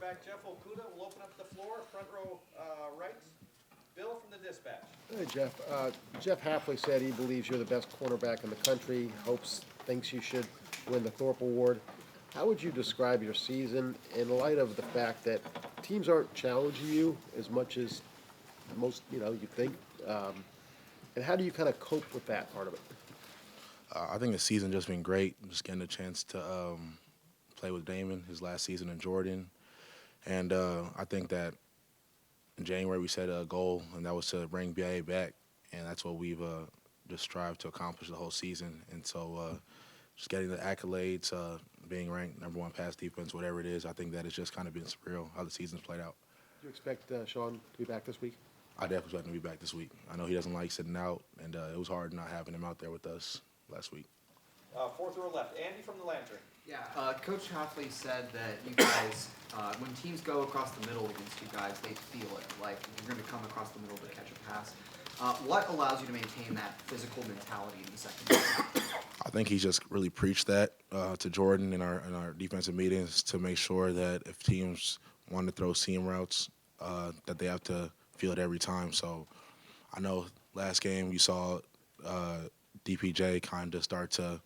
cornerback Jeff Okudah will open up the floor, front row right. Bill from the Dispatch. Hey, Jeff. Jeff Hafley said he believes you're the best cornerback in the country, thinks you should win the Thorpe Award. How would you describe your season in light of the fact that teams aren't challenging you as much as most, you think? And how do you kind of cope with that part of it? I think the season just been great. Just getting a chance to play with Damon his last season in Jordan. And I think that in January we set a goal, and that was to bring BIA back. And that's what we've just strived to accomplish the whole season. And so just getting the accolades, being ranked #1 pass defense, whatever it is, I think that it's just kind of been surreal how the season's played out. Do you expect Sean to be back this week? I definitely expect him to be back this week. I know he doesn't like sitting out, and it was hard not having him out there with us last week. Fourth row left, Andy from the Lantern. Yeah, Coach Hafley said that you guys, when teams go across the middle against you guys, they feel it. Like, you're going to come across the middle to catch a pass. What allows you to maintain that physical mentality in the second half? I think he's just really preached that to Jordan in our defensive meetings to make sure that if teams want to throw seam routes, that they have to feel it every time. So I know last game you saw DPJ kind of start to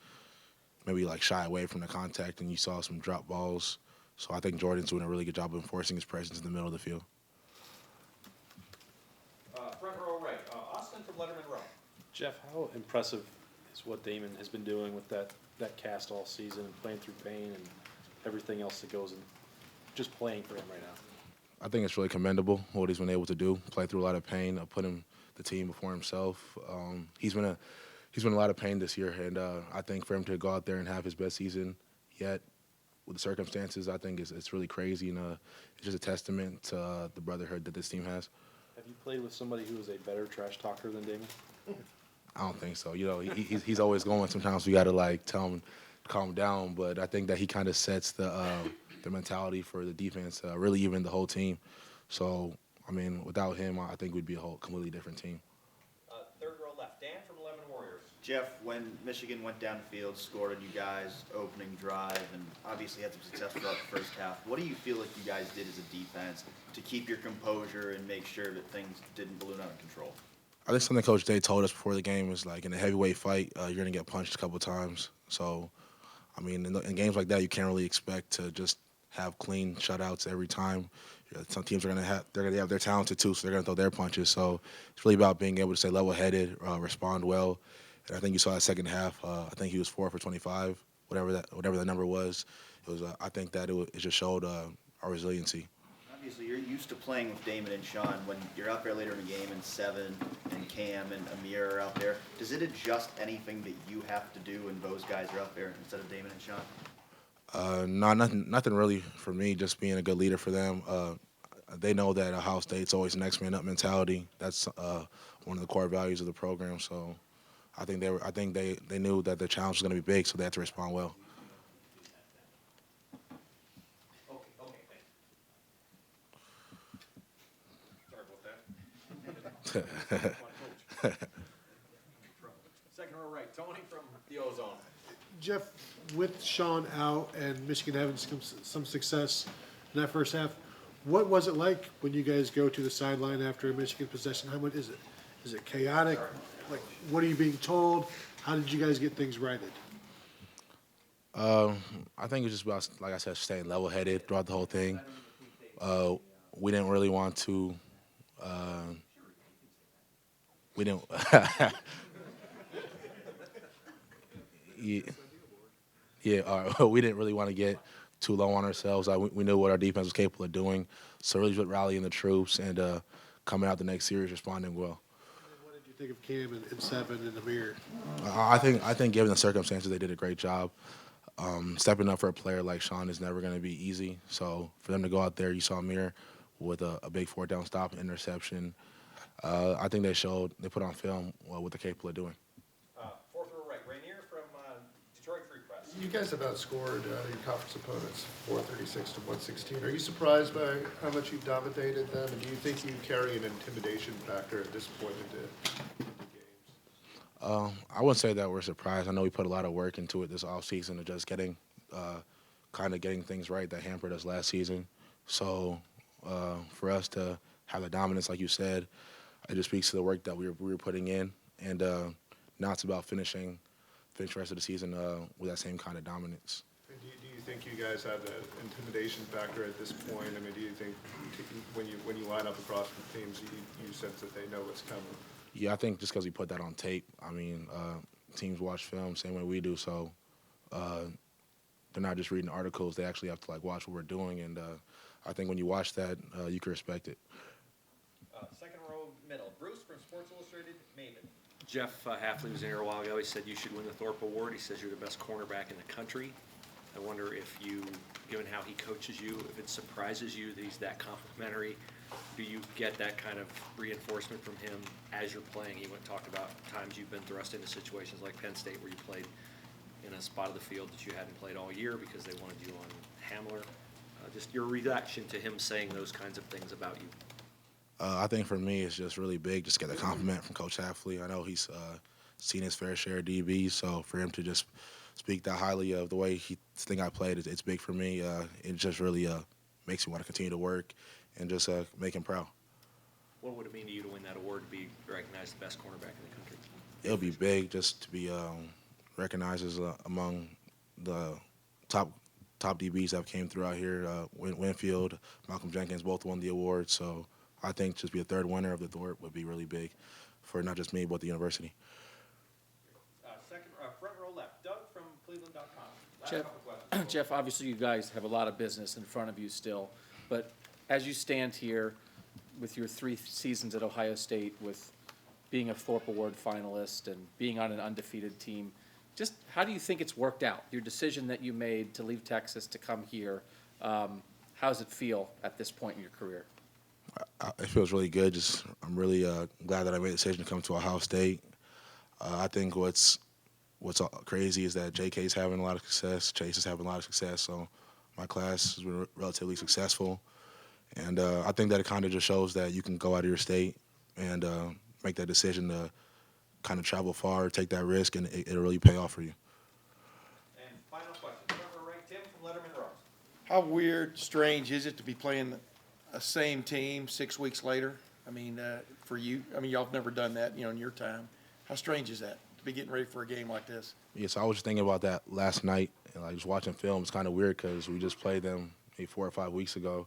maybe like shy away from the contact, and you saw some drop balls. So I think Jordan's doing a really good job of enforcing his presence in the middle of the field. Front row right, Austin from Lettermen Row. Jeff, how impressive is what Damon has been doing with that cast all season and playing through pain and everything else that goes in just playing for him right now? I think it's really commendable what he's been able to do, play through a lot of pain, put the team before himself. He's been in a lot of pain this year, and I think for him to go out there and have his best season yet with the circumstances, I think it's really crazy, and it's just a testament to the brotherhood that this team has. Have you played with somebody who is a better trash talker than Damon? I don't think so. He's always going. Sometimes we got to tell him to calm down, but I think that he kind of sets the mentality for the defense, really even the whole team. So, I mean, without him, I think we'd be a whole completely different team. Third row left, Dan from 11 Warriors. Jeff, when Michigan went downfield, scored on you guys, opening drive, and obviously had some success throughout the first half, what do you feel like you guys did as a defense to keep your composure and make sure that things didn't balloon out of control? I think something Coach Day told us before the game is in a heavyweight fight, you're going to get punched a couple times. So, I mean, in games like that, you can't really expect to just have clean shutouts every time. Some teams they're talented too, so they're going to throw their punches. So it's really about being able to stay level-headed, respond well. And I think you saw that second half. I think he was 4 for 25, whatever that number was. It was. I think that it just showed our resiliency. Obviously, you're used to playing with Damon and Sean. When you're out there later in the game and Seven and Cam and Amir are out there, does it adjust anything that you have to do when those guys are out there instead of Damon and Sean? No, nothing really for me. Just being a good leader for them. They know that Ohio State's always next man up mentality. That's one of the core values of the program. So I think they knew that the challenge was going to be big, so they had to respond well. Sorry about that. Second row right, Tony from the Ozone. Jeff, with Sean out and Michigan having some success in that first half, what was it like when you guys go to the sideline after a Michigan possession? How much is it? Is it chaotic? Like, what are you being told? How did you guys get things righted? I think it's just about, like I said, staying level-headed throughout the whole thing. We didn't really want to. We didn't. We didn't really want to get too low on ourselves. We knew what our defense was capable of doing, so really just rallying the troops and coming out the next series responding well. What did you think of Cam and Seven and Amir? I think given the circumstances, they did a great job. Stepping up for a player like Sean is never going to be easy. So for them to go out there, you saw Amir with a big fourth down stop, interception. I think they put on film what they're capable of doing. Fourth row right, Rainier from Detroit Free Press. You guys have outscored your conference opponents 436 to 116. Are you surprised by how much you've dominated them, and do you think you carry an intimidation factor at this point into the games? I wouldn't say that we're surprised. I know we put a lot of work into it this offseason of just getting things right that hampered us last season. So for us to have the dominance, like you said, it just speaks to the work that we were putting in. And now it's about finishing the rest of the season with that same kind of dominance. And do you think you guys have that intimidation factor at this point? I mean, do you think when you line up across the teams, you sense that they know what's coming? Yeah, I think just because we put that on tape, I mean, teams watch film same way we do, so they're not just reading articles. They actually have to watch what we're doing, and I think when you watch that, you can respect it. Second row middle, Bruce from Sports Illustrated, Maven. Jeff Hafley was in here a while ago. He said you should win the Thorpe Award. He says you're the best cornerback in the country. I wonder if you, given how he coaches you, if it surprises you that he's that complimentary. Do you get that kind of reinforcement from him as you're playing? He talked about times you've been thrust into situations like Penn State where you played in a spot of the field that you hadn't played all year because they wanted you on Hamler. Just your reaction to him saying those kinds of things about you. I think for me, it's just really big just to get a compliment from Coach Hafley. I know he's seen his fair share of DBs, so for him to just speak that highly of the way he think I played, it's big for me. It just really makes me want to continue to work and just make him proud. What would it mean to you to win that award, to be recognized the best cornerback in the country? It'll be big just to be recognized as among the top DBs that came through out here. Winfield, Malcolm Jenkins both won the award, so I think just be a third winner of the Thorpe would be really big for not just me, but the university. Second, front row left, Doug from Cleveland.com. Last Jeff, couple questions. Jeff, obviously you guys have a lot of business in front of you still, but as you stand here with your 3 seasons at Ohio State, with being a Thorpe Award finalist and being on an undefeated team, just how do you think it's worked out? Your decision that you made to leave Texas to come here, how does it feel at this point in your career? It feels really good. I'm really glad that I made the decision to come to Ohio State. I think what's crazy is that JK's having a lot of success, Chase is having a lot of success, so my class has been relatively successful. And I think that it kind of just shows that you can go out of your state and make that decision to kind of travel far, take that risk, and it'll really pay off for you. And final question, front row right, Tim from Lettermen Row. How weird, strange is it to be playing a same team 6 weeks later? I mean, for you, I mean, y'all have never done that, in your time. How strange is that to be getting ready for a game like this? Yeah, so I was just thinking about that last night, and just watching film. It's kind of weird because we just played them maybe 4 or 5 weeks ago.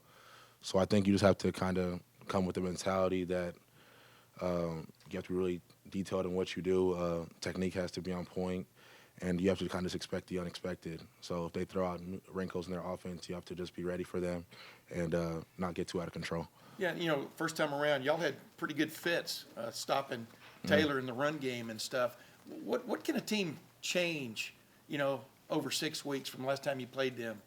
So I think you just have to kind of come with the mentality that you have to be really detailed in what you do. Technique has to be on point, and you have to kind of just expect the unexpected. So if they throw out wrinkles in their offense, you have to just be ready for them and not get too out of control. Yeah, first time around, y'all had pretty good fits, stopping Taylor in the run game and stuff. What can a team change, over 6 weeks from the last time you played them,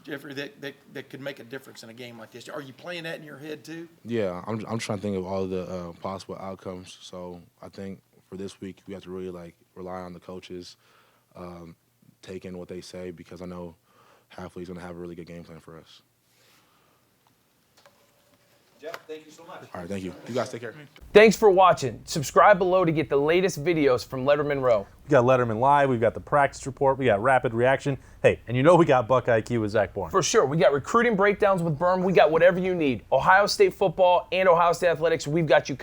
Jeffrey, that could make a difference in a game like this? Are you playing that in your head too? Yeah, I'm trying to think of all the possible outcomes. So I think for this week we have to really rely on the coaches, take in what they say, because I know Hafley's going to have a really good game plan for us. Jeff, thank you so much. All right, thank you. You guys take care. Thanks for watching. Subscribe below to get the latest videos from Lettermen Row. We got Letterman Live, we've got the practice report, we got rapid reaction. Hey, and we got Buck IQ with Zach Bourne. For sure. We got recruiting breakdowns with Berm. We got whatever you need. Ohio State football and Ohio State athletics, we've got you covered.